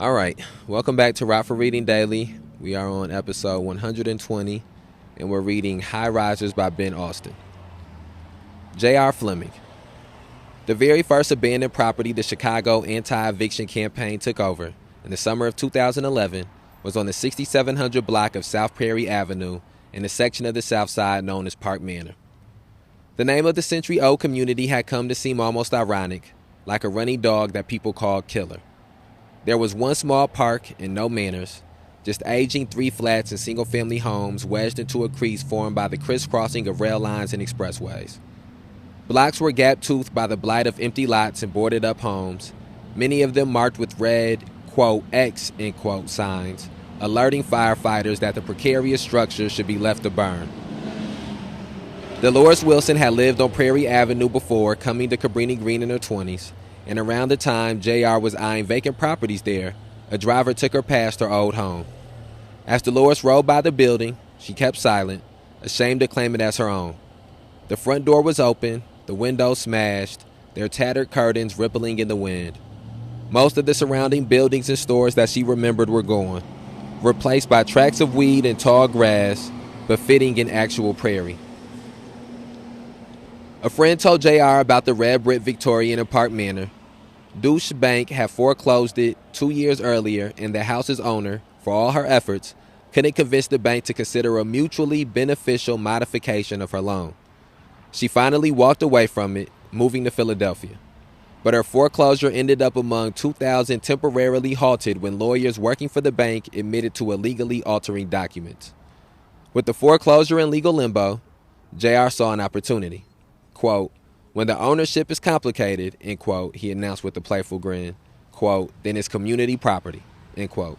All right, welcome back to Rockford Reading Daily. We are on episode 120, and we're reading High Risers by Ben Austen. J.R. Fleming. The very first abandoned property the Chicago anti-eviction campaign took over in the summer of 2011 was on the 6700 block of South Prairie Avenue in the section of the South Side known as Park Manor. The name of the century-old community had come to seem almost ironic, like a running dog that people called Killer. There was one small park and no manners, just aging 3 flats and single-family homes wedged into a crease formed by the crisscrossing of rail lines and expressways. Blocks were gap-toothed by the blight of empty lots and boarded-up homes, many of them marked with red, quote, X, end quote, signs, alerting firefighters that the precarious structure should be left to burn. Dolores Wilson had lived on Prairie Avenue before coming to Cabrini Green in her 20s, and around the time J.R. was eyeing vacant properties there, a driver took her past her old home. As Dolores rode by the building, she kept silent, ashamed to claim it as her own. The front door was open, the windows smashed, their tattered curtains rippling in the wind. Most of the surrounding buildings and stores that she remembered were gone, replaced by tracts of weed and tall grass, befitting an actual prairie. A friend told J.R. about the red brick Victorian in Park Manor. Deutsche Bank had foreclosed it 2 years earlier, and the house's owner, for all her efforts, couldn't convince the bank to consider a mutually beneficial modification of her loan. She finally walked away from it, moving to Philadelphia. But her foreclosure ended up among 2,000 temporarily halted when lawyers working for the bank admitted to illegally altering documents. With the foreclosure in legal limbo, J.R. saw an opportunity. Quote, when the ownership is complicated, end quote, he announced with a playful grin, quote, then it's community property, end quote.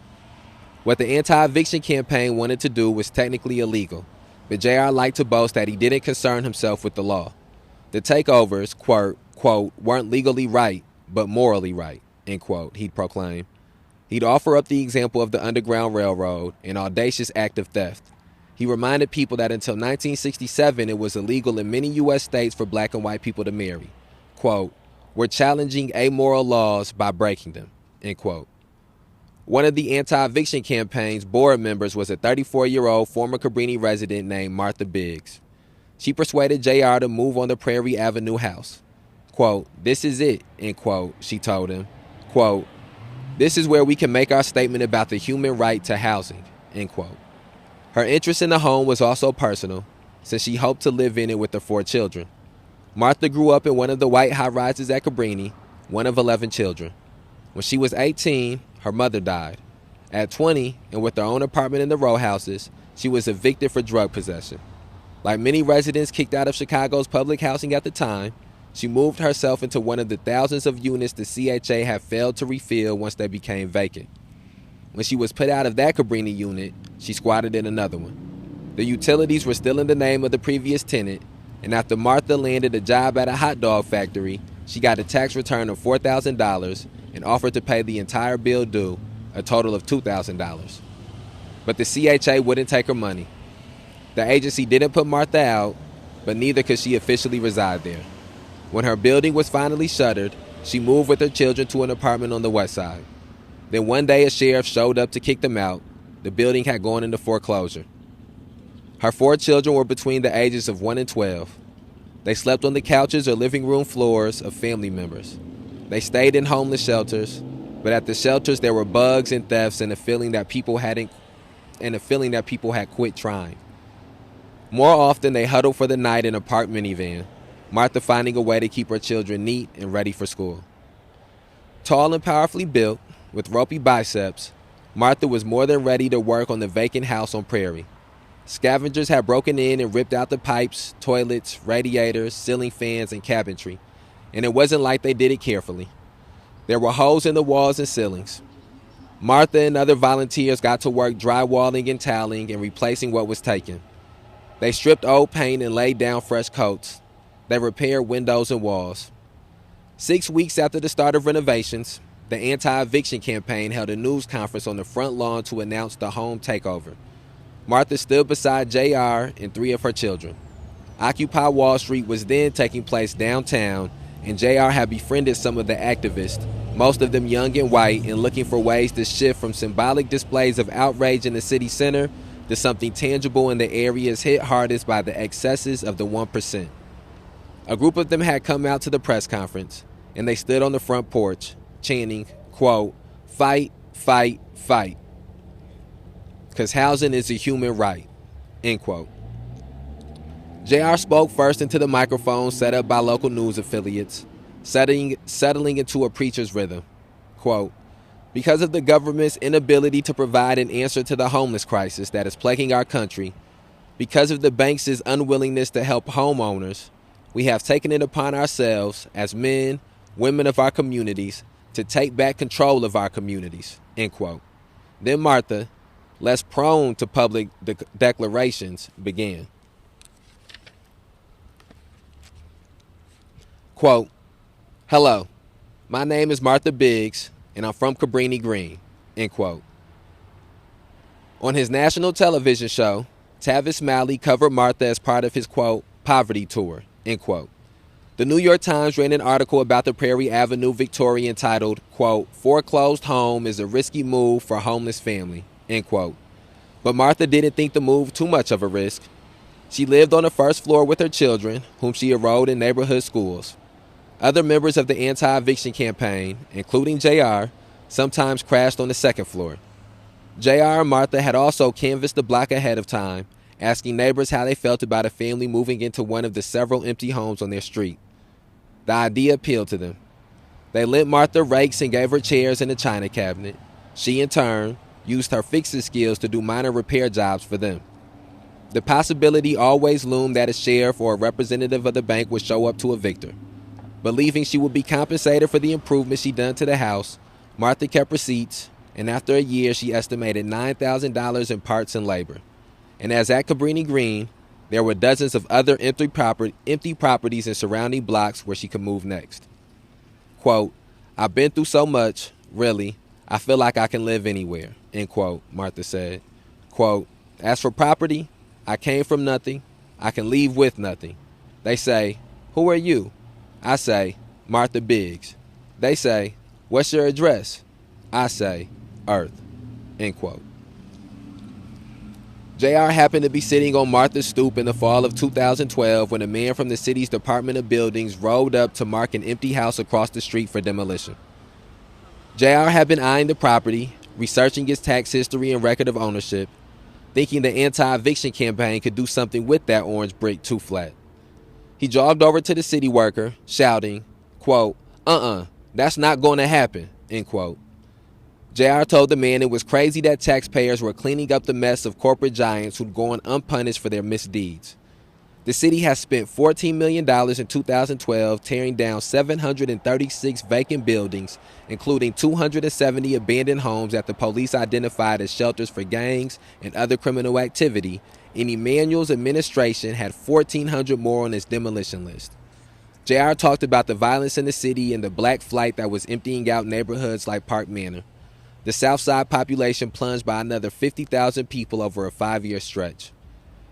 What the anti-eviction campaign wanted to do was technically illegal, but J.R. liked to boast that he didn't concern himself with the law. The takeovers, quote, weren't legally right, but morally right, end quote, he'd proclaim. He'd offer up the example of the Underground Railroad, an audacious act of theft. He reminded people that until 1967, it was illegal in many U.S. states for black and white people to marry. Quote, we're challenging amoral laws by breaking them, end quote. One of the anti-eviction campaign's board members was a 34-year-old former Cabrini resident named Martha Biggs. She persuaded J.R. to move on the Prairie Avenue house. Quote, this is it, end quote, she told him. Quote, this is where we can make our statement about the human right to housing, end quote. Her interest in the home was also personal, since she hoped to live in it with her 4 children. Martha grew up in one of the white high-rises at Cabrini, one of 11 children. When she was 18, her mother died. At 20, and with her own apartment in the row houses, she was evicted for drug possession. Like many residents kicked out of Chicago's public housing at the time, she moved herself into one of the thousands of units the CHA had failed to refill once they became vacant. When she was put out of that Cabrini unit, she squatted in another one. The utilities were still in the name of the previous tenant, and after Martha landed a job at a hot dog factory, she got a tax return of $4,000 and offered to pay the entire bill due, a total of $2,000. But the CHA wouldn't take her money. The agency didn't put Martha out, but neither could she officially reside there. When her building was finally shuttered, she moved with her children to an apartment on the west side. Then one day a sheriff showed up to kick them out. The building had gone into foreclosure. Her 4 children were between the ages of 1 and 12. They slept on the couches or living room floors of family members. They stayed in homeless shelters, but at the shelters there were bugs and thefts and a feeling that people had quit trying. More often they huddled for the night in a parked minivan, Martha finding a way to keep her children neat and ready for school. Tall and powerfully built, with ropey biceps, Martha was more than ready to work on the vacant house on Prairie. Scavengers had broken in and ripped out the pipes, toilets, radiators, ceiling fans, and cabinetry, and it wasn't like they did it carefully. There were holes in the walls and ceilings. Martha and other volunteers got to work drywalling and tiling and replacing what was taken. They stripped old paint and laid down fresh coats. They repaired windows and walls. 6 weeks after the start of renovations, the anti-eviction campaign held a news conference on the front lawn to announce the home takeover. Martha stood beside J.R. and 3 of her children. Occupy Wall Street was then taking place downtown, and JR had befriended some of the activists, most of them young and white, and looking for ways to shift from symbolic displays of outrage in the city center to something tangible in the areas hit hardest by the excesses of the 1%. A group of them had come out to the press conference, and they stood on the front porch, chanting, quote, "Fight, fight, fight. Because housing is a human right," end quote. JR spoke first into the microphone set up by local news affiliates, settling into a preacher's rhythm. Quote, "Because of the government's inability to provide an answer to the homeless crisis that is plaguing our country, because of the banks' unwillingness to help homeowners, we have taken it upon ourselves as men, women of our communities, to take back control of our communities," end quote. Then Martha, less prone to public declarations, began. Quote, "Hello, my name is Martha Biggs, and I'm from Cabrini Green," end quote. On his national television show, Tavis Smiley covered Martha as part of his, quote, "poverty tour," end quote. The New York Times ran an article about the Prairie Avenue Victoria entitled, quote, "Foreclosed home is a risky move for homeless family," end quote. But Martha didn't think the move too much of a risk. She lived on the first floor with her children, whom she enrolled in neighborhood schools. Other members of the anti-eviction campaign, including JR, sometimes crashed on the second floor. JR and Martha had also canvassed the block ahead of time, asking neighbors how they felt about a family moving into one of the several empty homes on their street. The idea appealed to them. They lent Martha rakes and gave her chairs and a china cabinet. She, in turn, used her fixing skills to do minor repair jobs for them. The possibility always loomed that a sheriff or a representative of the bank would show up to evict her. Believing she would be compensated for the improvements she'd done to the house, Martha kept receipts, and after a year she estimated $9,000 in parts and labor. And as at Cabrini Green, there were dozens of other empty properties in surrounding blocks where she could move next. Quote, "I've been through so much, really, I feel like I can live anywhere," end quote, Martha said. Quote, "As for property, I came from nothing, I can leave with nothing. They say, 'Who are you?' I say, 'Martha Biggs.' They say, 'What's your address?' I say, 'Earth,'" end quote. JR happened to be sitting on Martha's stoop in the fall of 2012 when a man from the city's Department of Buildings rolled up to mark an empty house across the street for demolition. JR had been eyeing the property, researching its tax history and record of ownership, thinking the anti-eviction campaign could do something with that orange brick too flat. He jogged over to the city worker, shouting, quote, "That's not going to happen," end quote. JR told the man it was crazy that taxpayers were cleaning up the mess of corporate giants who'd gone unpunished for their misdeeds. The city has spent $14 million in 2012 tearing down 736 vacant buildings, including 270 abandoned homes that the police identified as shelters for gangs and other criminal activity, and Emanuel's administration had 1,400 more on its demolition list. JR talked about the violence in the city and the black flight that was emptying out neighborhoods like Park Manor. The South Side population plunged by another 50,000 people over a 5-year stretch.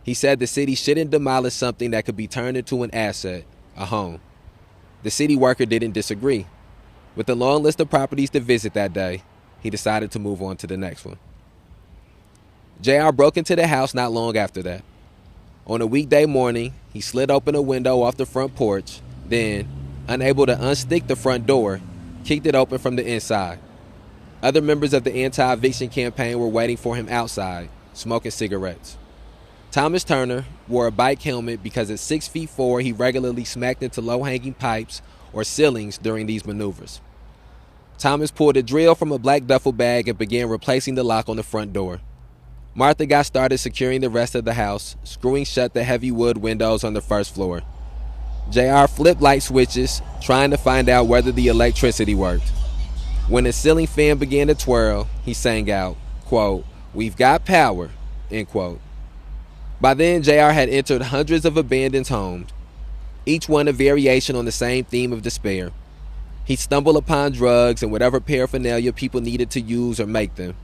He said the city shouldn't demolish something that could be turned into an asset, a home. The city worker didn't disagree. With a long list of properties to visit that day, he decided to move on to the next one. JR broke into the house not long after that. On a weekday morning, he slid open a window off the front porch, then, unable to unstick the front door, kicked it open from the inside. Other members of the anti-eviction campaign were waiting for him outside, smoking cigarettes. Thomas Turner wore a bike helmet because at 6'4" he regularly smacked into low-hanging pipes or ceilings during these maneuvers. Thomas pulled a drill from a black duffel bag and began replacing the lock on the front door. Martha got started securing the rest of the house, screwing shut the heavy wood windows on the first floor. JR flipped light switches, trying to find out whether the electricity worked. When the ceiling fan began to twirl, he sang out, quote, "We've got power," end quote. By then, JR had entered hundreds of abandoned homes, each one a variation on the same theme of despair. He stumbled upon drugs and whatever paraphernalia people needed to use or make them.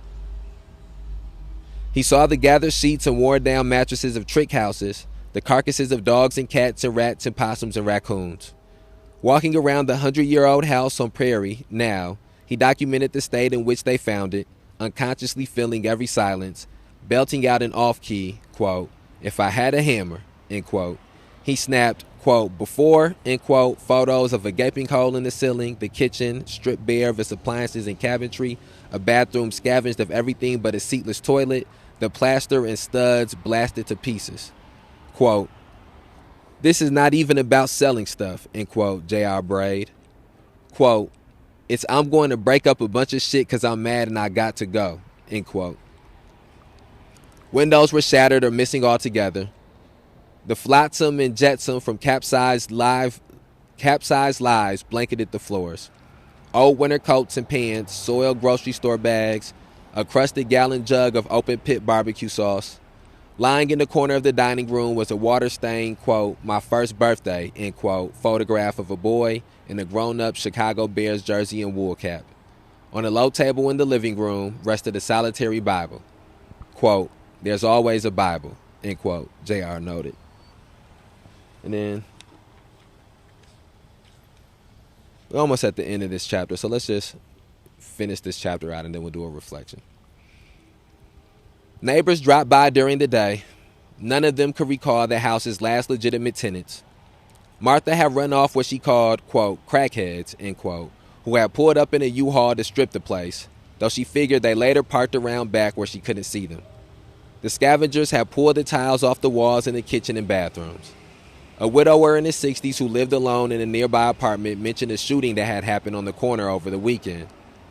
He saw the gathered sheets and worn down mattresses of trick houses, the carcasses of dogs and cats and rats and possums and raccoons. Walking around the 100-year-old house on Prairie now, he documented the state in which they found it, unconsciously filling every silence, belting out an off-key, quote, "If I had a hammer," end quote. He snapped, quote, "before," end quote, photos of a gaping hole in the ceiling, the kitchen, stripped bare of its appliances and cabinetry, a bathroom scavenged of everything but a seatless toilet, the plaster and studs blasted to pieces. Quote, "This is not even about selling stuff," end quote, J.R. Braid. Quote, "It's I'm going to break up a bunch of shit because I'm mad and I got to go," end quote. Windows were shattered or missing altogether. The flotsam and jetsam from capsized lives blanketed the floors. Old winter coats and pants, soiled grocery store bags, a crusted gallon jug of open pit barbecue sauce. Lying in the corner of the dining room was a water-stained, quote, "my first birthday," end quote, photograph of a boy in a grown-up Chicago Bears jersey and wool cap. On a low table in the living room rested a solitary Bible. Quote, "There's always a Bible," end quote, J.R. noted. And then, we're almost at the end of this chapter, so let's just finish this chapter out and then we'll do a reflection. Neighbors dropped by during the day. None of them could recall the house's last legitimate tenants. Martha had run off what she called, quote, "crackheads," end quote, who had pulled up in a U-Haul to strip the place, though she figured they later parked around back where she couldn't see them. The scavengers had pulled the tiles off the walls in the kitchen and bathrooms. A widower in his 60s who lived alone in a nearby apartment mentioned a shooting that had happened on the corner over the weekend.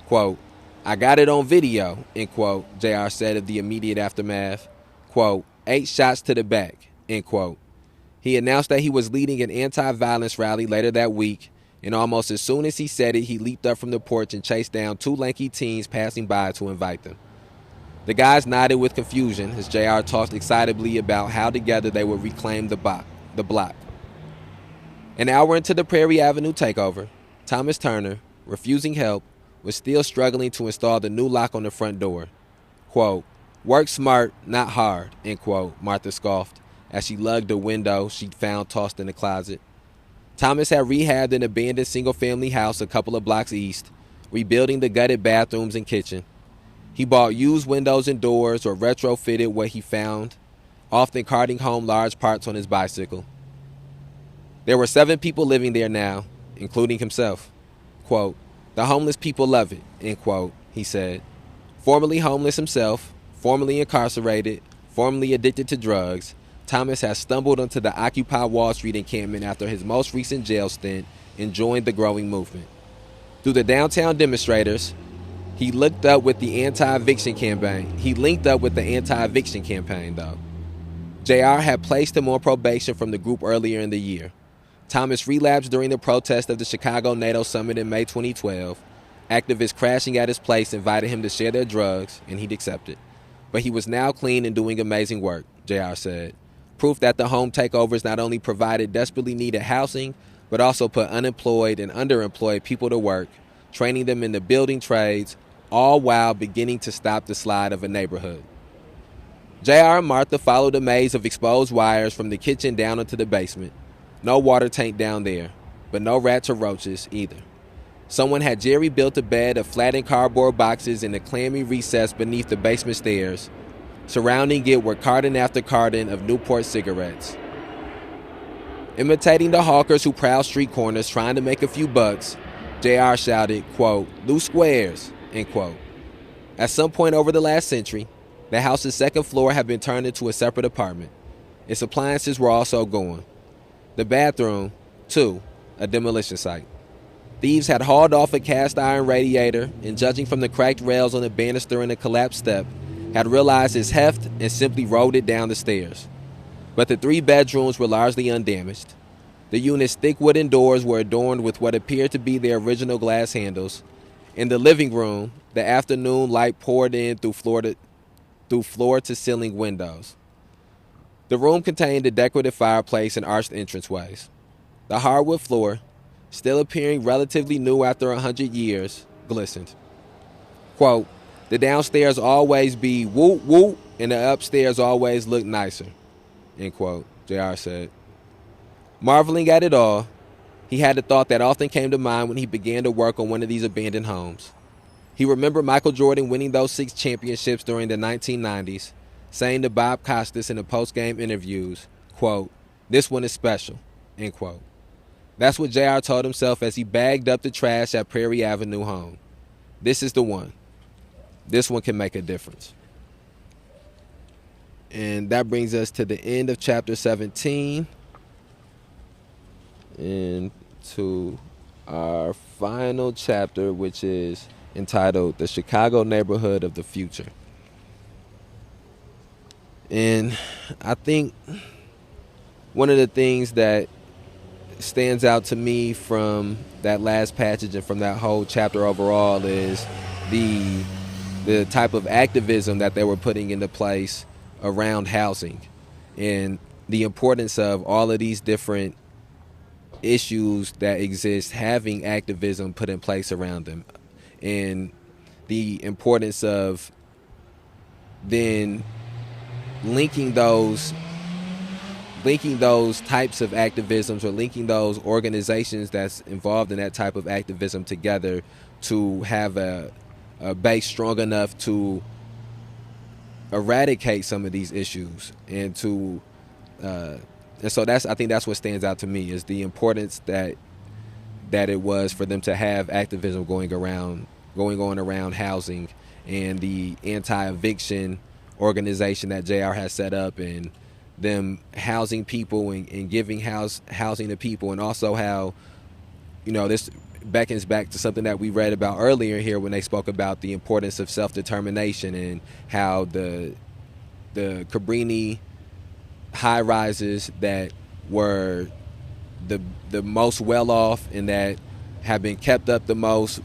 Quote, "I got it on video," end quote, JR said of the immediate aftermath. Quote, 8 shots to the back, end quote. He announced that he was leading an anti-violence rally later that week, and almost as soon as he said it, he leaped up from the porch and chased down 2 lanky teens passing by to invite them. The guys nodded with confusion as JR talked excitedly about how together they would reclaim the block. An hour into the Prairie Avenue takeover, Thomas Turner, refusing help, was still struggling to install the new lock on the front door. Quote, "Work smart, not hard," end quote, Martha scoffed as she lugged a window she'd found tossed in the closet. Thomas had rehabbed an abandoned single-family house a couple of blocks east, rebuilding the gutted bathrooms and kitchen. He bought used windows and doors or retrofitted what he found, often carting home large parts on his bicycle. There were 7 people living there now, including himself. Quote, "The homeless people love it," end quote, he said. Formerly homeless himself, formerly incarcerated, formerly addicted to drugs, Thomas has stumbled onto the Occupy Wall Street encampment after his most recent jail stint and joined the growing movement. Through the downtown demonstrators, he linked up with the anti-eviction campaign, though. JR had placed him on probation from the group earlier in the year. Thomas relapsed during the protest of the Chicago NATO Summit in May 2012. Activists crashing at his place invited him to share their drugs, and he'd accepted. But he was now clean and doing amazing work, JR said. Proof that the home takeovers not only provided desperately needed housing, but also put unemployed and underemployed people to work, training them in the building trades, all while beginning to stop the slide of a neighborhood. JR and Martha followed a maze of exposed wires from the kitchen down into the basement. No water tank down there, but no rats or roaches either. Someone had Jerry built a bed of flattened cardboard boxes in a clammy recess beneath the basement stairs. Surrounding it were carton after carton of Newport cigarettes. Imitating the hawkers who prowl street corners trying to make a few bucks, JR shouted, quote, "Loose squares," end quote. At some point over the last century, the house's second floor had been turned into a separate apartment. Its appliances were also gone. The bathroom, too, a demolition site. Thieves had hauled off a cast iron radiator and, judging from the cracked rails on the banister and the collapsed step, had realized its heft and simply rolled it down the stairs. But the 3 bedrooms were largely undamaged. The unit's thick wooden doors were adorned with what appeared to be their original glass handles. In the living room, the afternoon light poured in through floor-to-ceiling windows. The room contained a decorative fireplace and arched entranceways. The hardwood floor, still appearing relatively new after 100 years, glistened. Quote, "The downstairs always be whoop whoop and the upstairs always look nicer," end quote, JR said. Marveling at it all, He had a thought that often came to mind when he began to work on one of these abandoned homes. He remembered Michael Jordan winning those 6 championships during the 1990s, saying to Bob Costas in the post-game interviews, quote, "This one is special," end quote. That's what JR told himself as he bagged up the trash at Prairie Avenue home. This is the one. This one can make a difference. And that brings us to the end of chapter 17 and to our final chapter, which is entitled The Chicago Neighborhood of the Future. And I think one of the things that stands out to me from that last passage and from that whole chapter overall is the type of activism that they were putting into place around housing and the importance of all of these different issues that exist having activism put in place around them, and the importance of then linking those types of activisms or linking those organizations that's involved in that type of activism together to have a base strong enough to eradicate some of these issues and to and so I think that's what stands out to me is the importance that it was for them to have activism going on around housing and the anti-eviction organization that JR has set up and them housing people and giving housing to people, and also how, this beckons back to something that we read about earlier here when they spoke about the importance of self-determination and how the Cabrini high-rises that were the most well-off and that have been kept up the most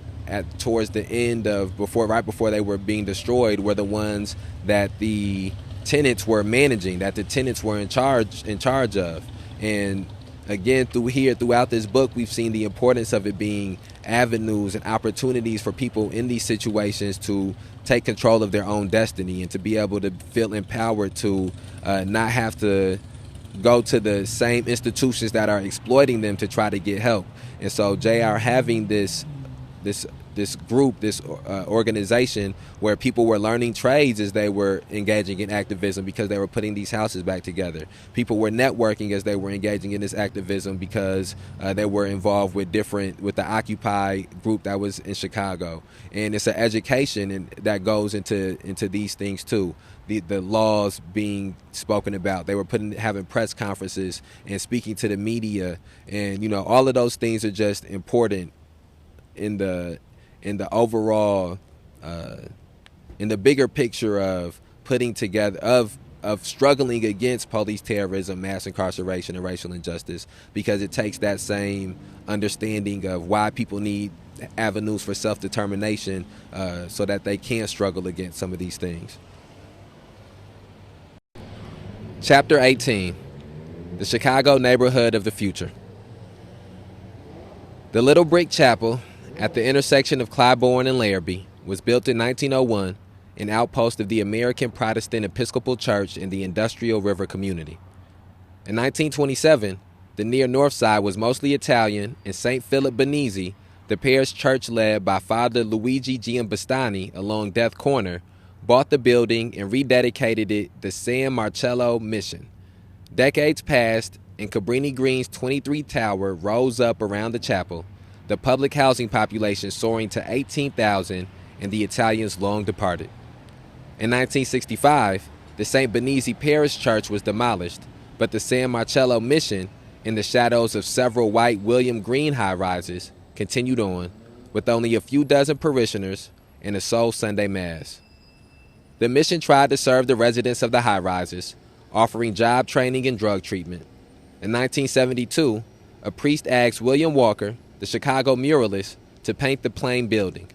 towards the end of right before they were being destroyed were the ones that the tenants were managing, that the tenants were in charge of. And again, throughout this book, we've seen the importance of it being avenues and opportunities for people in these situations to take control of their own destiny and to be able to feel empowered to not have to go to the same institutions that are exploiting them to try to get help. And so JR having this group, this organization where people were learning trades as they were engaging in activism because they were putting these houses back together. People were networking as they were engaging in this activism because they were involved with the Occupy group that was in Chicago. And it's an education that goes into these things too. The laws being spoken about. They were having press conferences and speaking to the media, and all of those things are just important in the overall in the bigger picture of putting together of struggling against police terrorism, mass incarceration, and racial injustice, because it takes that same understanding of why people need avenues for self-determination so that they can struggle against some of these things. Chapter 18, The Chicago Neighborhood of the Future. The Little Brick Chapel at the intersection of Claiborne and Larrabee was built in 1901, an outpost of the American Protestant Episcopal Church in the Industrial River community. In 1927, the near north side was mostly Italian, and St. Philip Benizi, the parish church led by Father Luigi Giambastani along Death Corner, bought the building and rededicated it the San Marcello Mission. Decades passed, and Cabrini Green's 23 tower rose up around the chapel, the public housing population soaring to 18,000, and the Italians long departed. In 1965, the St. Benizi Parish Church was demolished, but the San Marcello Mission, in the shadows of several white William Green high-rises, continued on, with only a few dozen parishioners and a sole Sunday Mass. The mission tried to serve the residents of the high-rises, offering job training and drug treatment. In 1972, a priest asked William Walker, the Chicago muralist, to paint the plain building.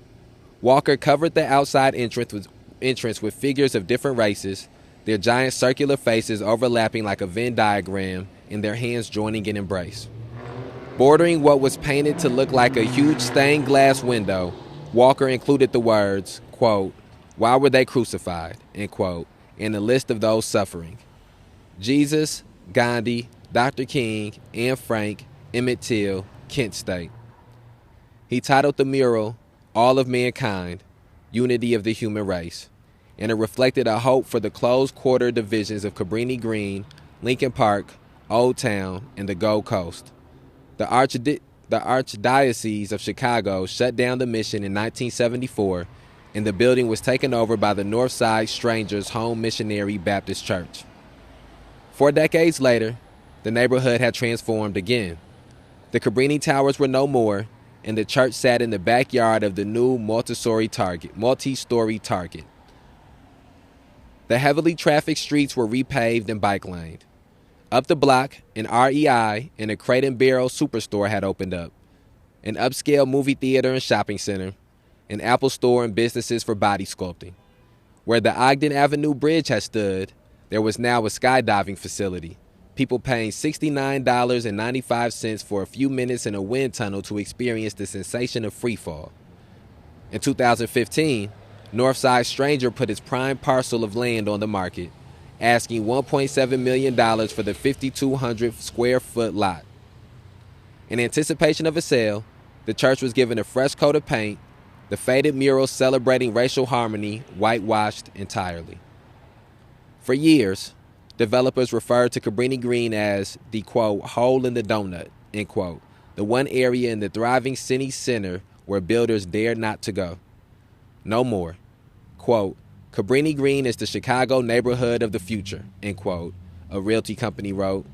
Walker covered the outside entrance with figures of different races, their giant circular faces overlapping like a Venn diagram and their hands joining in embrace. Bordering what was painted to look like a huge stained glass window, Walker included the words, quote, "Why were they crucified?" end quote, in the list of those suffering. Jesus, Gandhi, Dr. King, Anne Frank, Emmett Till, Kent State. He titled the mural, All of Mankind, Unity of the Human Race, and it reflected a hope for the closed quarter divisions of Cabrini Green, Lincoln Park, Old Town, and the Gold Coast. The Archdiocese of Chicago shut down the mission in 1974, and the building was taken over by the Northside Strangers Home Missionary Baptist Church. 4 decades later, the neighborhood had transformed again. The Cabrini Towers were no more, and the church sat in the backyard of the new multi-story Target. The heavily trafficked streets were repaved and bike-laned. Up the block, an REI and a Crate and Barrel superstore had opened up, an upscale movie theater and shopping center, an Apple store and businesses for body sculpting. Where the Ogden Avenue Bridge had stood, there was now a skydiving facility, people paying $69.95 for a few minutes in a wind tunnel to experience the sensation of freefall. In 2015, Northside Stranger put its prime parcel of land on the market, asking $1.7 million for the 5,200 square foot lot. In anticipation of a sale, the church was given a fresh coat of paint, the faded mural celebrating racial harmony whitewashed entirely. For years, developers referred to Cabrini Green as the, quote, hole in the donut, end quote, the one area in the thriving city center where builders dared not to go. No more. Quote, Cabrini Green is the Chicago neighborhood of the future, end quote, a realty company wrote.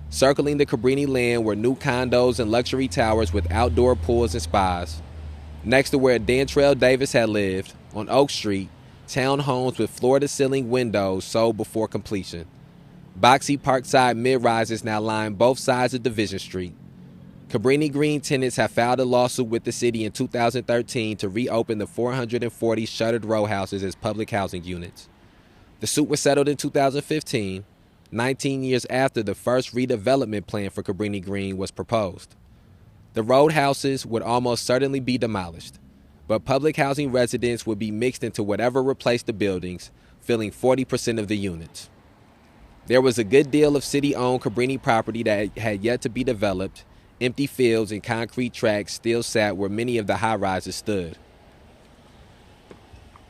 Circling the Cabrini land were new condos and luxury towers with outdoor pools and spas. Next to where Dantrell Davis had lived, on Oak Street, townhomes with floor-to-ceiling windows sold before completion. Boxy Parkside mid-rises now line both sides of Division Street. Cabrini Green tenants have filed a lawsuit with the city in 2013 to reopen the 440 shuttered row houses as public housing units. The suit was settled in 2015, 19 years after the first redevelopment plan for Cabrini Green was proposed. The row houses would almost certainly be demolished, but public housing residents would be mixed into whatever replaced the buildings, filling 40% of the units. There was a good deal of city-owned Cabrini property that had yet to be developed. Empty fields and concrete tracks still sat where many of the high-rises stood.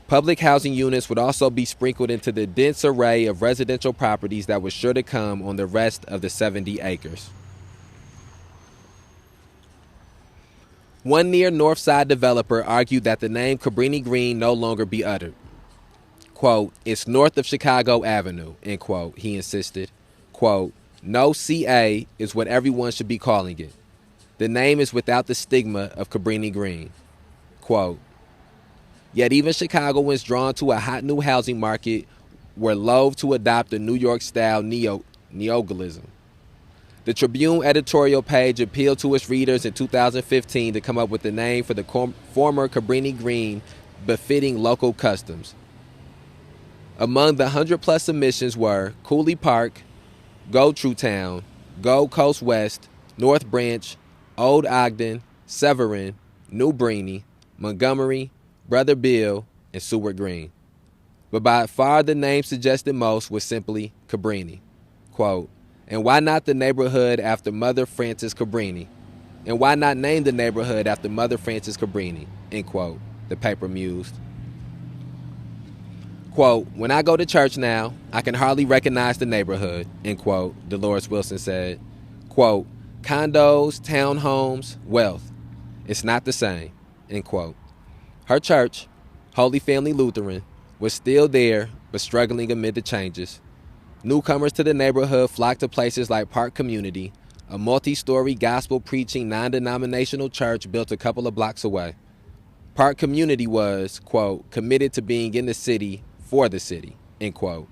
Public housing units would also be sprinkled into the dense array of residential properties that was sure to come on the rest of the 70 acres. One near Northside developer argued that the name Cabrini Green no longer be uttered. Quote, it's north of Chicago Avenue, end quote, he insisted. Quote, no CA is what everyone should be calling it. The name is without the stigma of Cabrini Green. Quote, yet even Chicagoans drawn to a hot new housing market were loath to adopt a New York-style neogalism. The Tribune editorial page appealed to its readers in 2015 to come up with a name for the former Cabrini Green befitting local customs. Among the 100-plus submissions were Cooley Park, Go True Town, Gold Coast West, North Branch, Old Ogden, Severin, New Breeny, Montgomery, Brother Bill, and Seward Green. But by far the name suggested most was simply Cabrini. Quote, and why not the neighborhood after Mother Frances Cabrini? And why not name the neighborhood after Mother Frances Cabrini? End quote, the paper mused. Quote, when I go to church now, I can hardly recognize the neighborhood, end quote, Dolores Wilson said. Quote, condos, townhomes, wealth. It's not the same, end quote. Her church, Holy Family Lutheran, was still there, but struggling amid the changes. Newcomers to the neighborhood flocked to places like Park Community, a multi-story gospel-preaching non-denominational church built a couple of blocks away. Park Community was, quote, committed to being in the city for the city, end quote.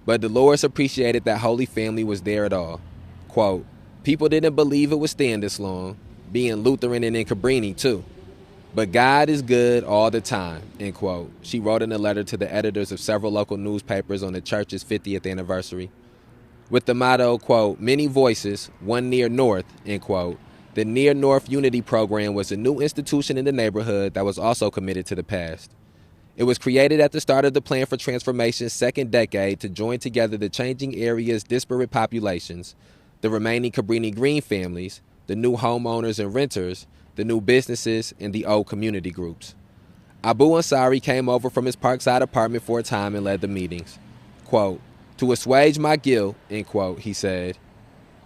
But Dolores appreciated that Holy Family was there at all. Quote, people didn't believe it would stand this long, being Lutheran and in Cabrini too. But God is good all the time, end quote. She wrote in a letter to the editors of several local newspapers on the church's 50th anniversary. With the motto, quote, many voices, one near north, end quote, the Near North Unity Program was a new institution in the neighborhood that was also committed to the past. It was created at the start of the Plan for Transformation's second decade to join together the changing area's disparate populations, the remaining Cabrini Green families, the new homeowners and renters, the new businesses, and the old community groups. Abu Ansari came over from his Parkside apartment for a time and led the meetings. Quote, "To assuage my guilt," end quote, he said.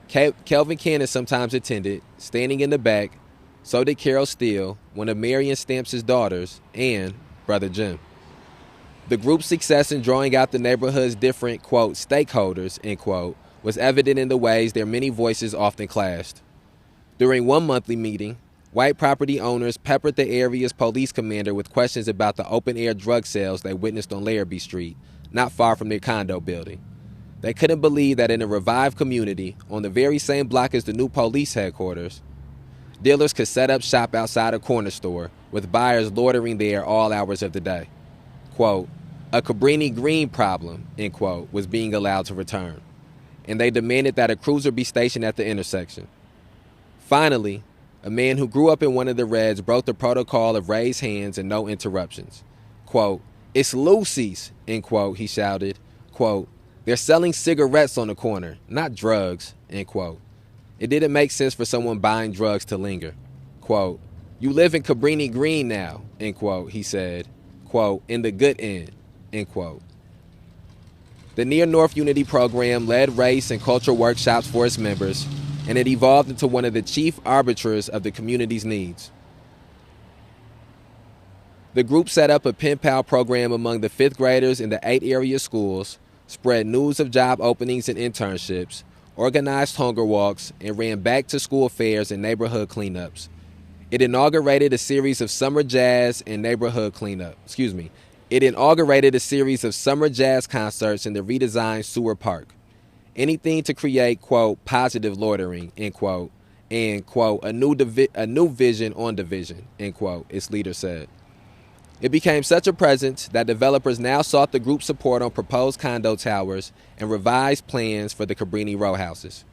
Kelvin Cannon sometimes attended, standing in the back. So did Carol Steele, one of Marion Stamps' daughters, and Brother Jim. The group's success in drawing out the neighborhood's different, quote, stakeholders, end quote, was evident in the ways their many voices often clashed. During one monthly meeting, white property owners peppered the area's police commander with questions about the open-air drug sales they witnessed on Larrabee Street, not far from their condo building. They couldn't believe that in a revived community, on the very same block as the new police headquarters, dealers could set up shop outside a corner store, with buyers loitering there all hours of the day. Quote, "A Cabrini Green problem," end quote, was being allowed to return, and they demanded that a cruiser be stationed at the intersection. Finally, a man who grew up in one of the Reds broke the protocol of raised hands and no interruptions. Quote, "It's Lucy's," end quote, he shouted. Quote, "They're selling cigarettes on the corner, not drugs," end quote. It didn't make sense for someone buying drugs to linger. Quote, "You live in Cabrini Green now," end quote, he said. Quote, "in the good end," end quote. The Near North Unity program led race and culture workshops for its members, and it evolved into one of the chief arbiters of the community's needs. The group set up a pen pal program among the 5th graders in the 8 area schools, spread news of job openings and internships, organized hunger walks, and ran back-to-school fairs and neighborhood cleanups. It inaugurated a series of summer jazz and neighborhood cleanup. It inaugurated a series of summer jazz concerts in the redesigned Sewer Park. Anything to create, quote, "positive loitering," end quote, and, quote, a new vision on division," end quote, its leader said. It became such a presence that developers now sought the group's support on proposed condo towers and revised plans for the Cabrini row houses.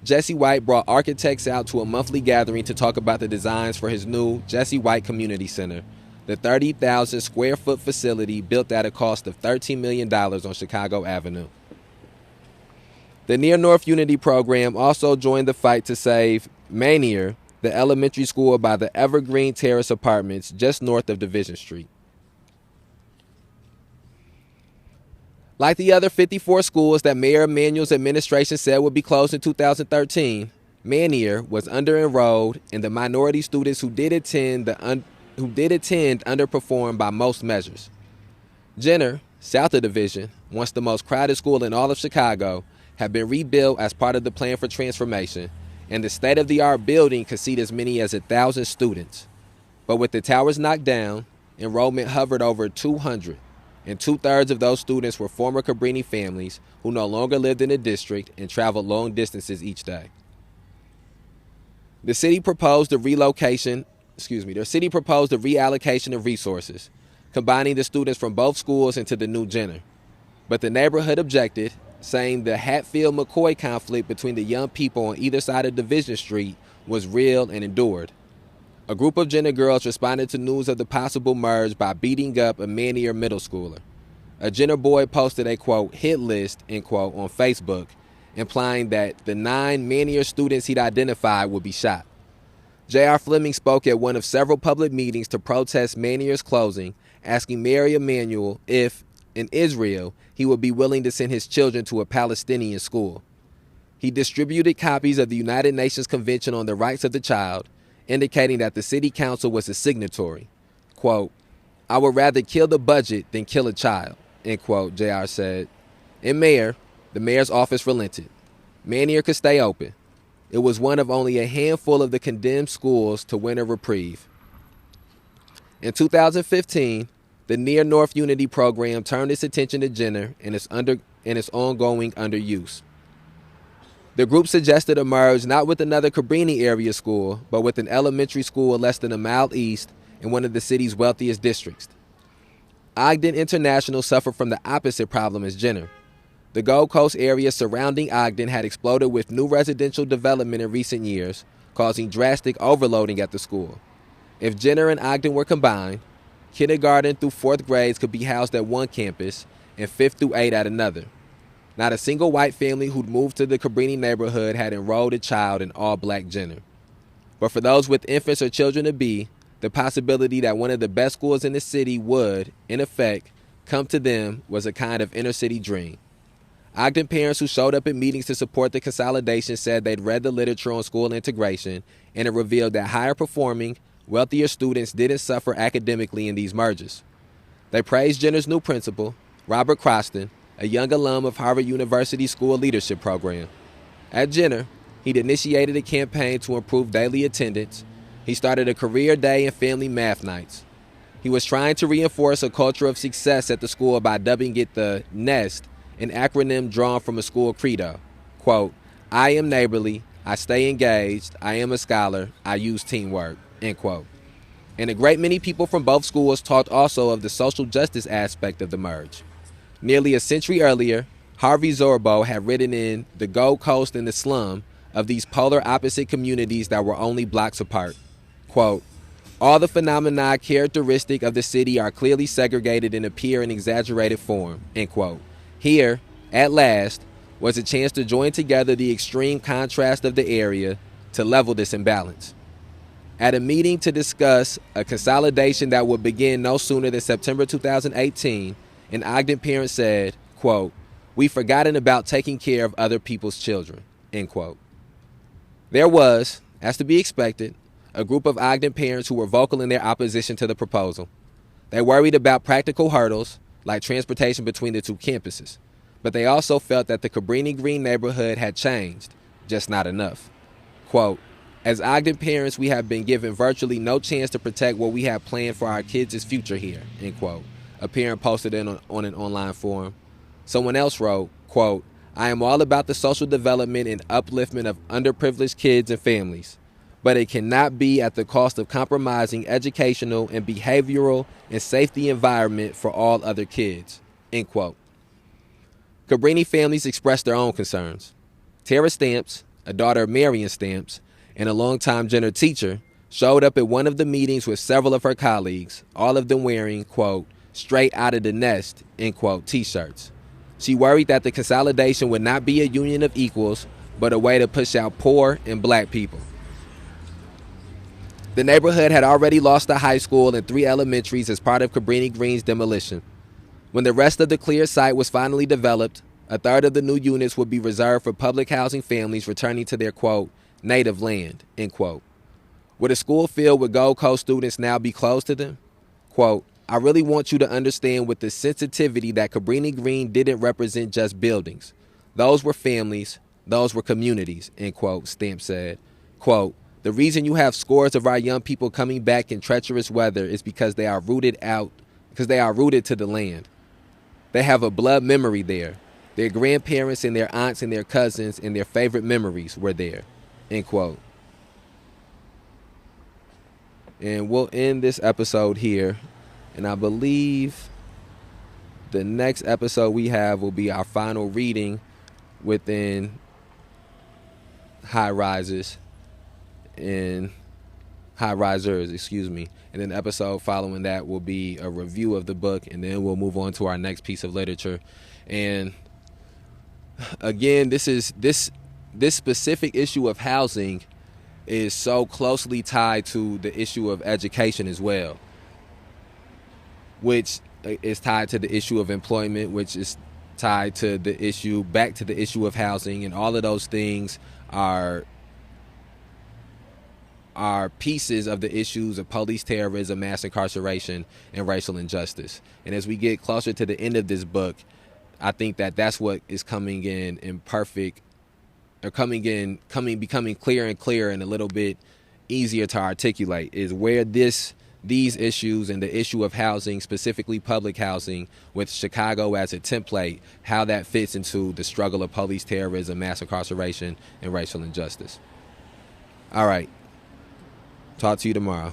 Jesse White brought architects out to a monthly gathering to talk about the designs for his new Jesse White Community Center, the 30,000 square foot facility built at a cost of $13 million on Chicago Avenue. The Near North Unity program also joined the fight to save Manier, the elementary school by the Evergreen Terrace apartments just north of Division Street. Like the other 54 schools that Mayor Emanuel's administration said would be closed in 2013, Manier was under-enrolled, and the minority students who did attend underperformed by most measures. Jenner, south of Division, once the most crowded school in all of Chicago, had been rebuilt as part of the plan for transformation, and the state-of-the-art building could seat as many as 1,000 students. But with the towers knocked down, enrollment hovered over 200, and 2/3 of those students were former Cabrini families who no longer lived in the district and traveled long distances each day. The city proposed a reallocation of resources, combining the students from both schools into the new Jenner. But the neighborhood objected, saying the Hatfield-McCoy conflict between the young people on either side of Division Street was real and endured. A group of Jenner girls responded to news of the possible merge by beating up a Manier middle schooler. A Jenner boy posted a, quote, hit list, end quote, on Facebook, implying that the 9 Manier students he'd identified would be shot. J.R. Fleming spoke at one of several public meetings to protest Manier's closing, asking Mayor Emanuel if, in Israel, he would be willing to send his children to a Palestinian school. He distributed copies of the United Nations Convention on the Rights of the Child, indicating that the city council was a signatory. Quote, "I would rather kill the budget than kill a child," end quote, JR said. The mayor's office relented. Manier could stay open. It was one of only a handful of the condemned schools to win a reprieve. In 2015, the Near North Unity program turned its attention to Jenner and its ongoing underuse. The group suggested a merge not with another Cabrini area school, but with an elementary school less than a mile east in one of the city's wealthiest districts. Ogden International suffered from the opposite problem as Jenner. The Gold Coast area surrounding Ogden had exploded with new residential development in recent years, causing drastic overloading at the school. If Jenner and Ogden were combined, kindergarten through 4th grades could be housed at one campus and 5th through 8th at another. Not a single white family who'd moved to the Cabrini neighborhood had enrolled a child in all-black Jenner. But for those with infants or children to be, the possibility that one of the best schools in the city would, in effect, come to them was a kind of inner city dream. Ogden parents who showed up at meetings to support the consolidation said they'd read the literature on school integration, and it revealed that higher performing, wealthier students didn't suffer academically in these mergers. They praised Jenner's new principal, Robert Croston, a young alum of Harvard University's School Leadership Program. At Jenner, he'd initiated a campaign to improve daily attendance. He started a career day and family math nights. He was trying to reinforce a culture of success at the school by dubbing it the NEST, an acronym drawn from a school credo. Quote, I am neighborly, I stay engaged, I am a scholar, I use teamwork, end quote. And a great many people from both schools talked also of the social justice aspect of the merge. Nearly a century earlier, Harvey Zorbo had written in The Gold Coast and the Slum of these polar opposite communities that were only blocks apart. Quote, all the phenomena characteristic of the city are clearly segregated and appear in exaggerated form, end quote. Here, at last, was a chance to join together the extreme contrast of the area to level this imbalance. At a meeting to discuss a consolidation that would begin no sooner than September 2018, an Ogden parent said, quote, we've forgotten about taking care of other people's children, end quote. There was, as to be expected, a group of Ogden parents who were vocal in their opposition to the proposal. They worried about practical hurdles, like transportation between the two campuses, but they also felt that the Cabrini Green neighborhood had changed, just not enough. Quote, as Ogden parents, we have been given virtually no chance to protect what we have planned for our kids' future here, end quote. A parent posted it on an online forum. Someone else wrote, quote, I am all about the social development and upliftment of underprivileged kids and families, but it cannot be at the cost of compromising educational and behavioral and safety environment for all other kids, end quote. Cabrini families expressed their own concerns. Tara Stamps, a daughter of Marion Stamps, and a longtime Jenner teacher, showed up at one of the meetings with several of her colleagues, all of them wearing, quote, straight out of the nest, end quote, t-shirts. She worried that the consolidation would not be a union of equals, but a way to push out poor and black people. The neighborhood had already lost a high school and 3 elementaries as part of Cabrini Green's demolition. When the rest of the cleared site was finally developed, a third of the new units would be reserved for public housing families returning to their, quote, native land, end quote. Would a school filled with Gold Coast students now be closed to them? Quote, I really want you to understand with the sensitivity that Cabrini Green didn't represent just buildings. Those were families, those were communities, end quote, Stamp said. Quote, the reason you have scores of our young people coming back in treacherous weather is because they are rooted to the land. They have a blood memory there. Their grandparents and their aunts and their cousins and their favorite memories were there, end quote. And we'll end this episode here. And I believe the next episode we have will be our final reading within High Risers. And High Risers, excuse me. And then the episode following that will be a review of the book, and then we'll move on to our next piece of literature. And again, this specific issue of housing is so closely tied to the issue of education as well, which is tied to the issue of employment, which is tied to the issue, back to the issue of housing, and all of those things are pieces of the issues of police terrorism, mass incarceration, and racial injustice. And as we get closer to the end of this book, I think that that's what is becoming clearer and clearer and a little bit easier to articulate, is where these issues and the issue of housing, specifically public housing, with Chicago as a template, how that fits into the struggle of police terrorism, mass incarceration, and racial injustice. All right. Talk to you tomorrow.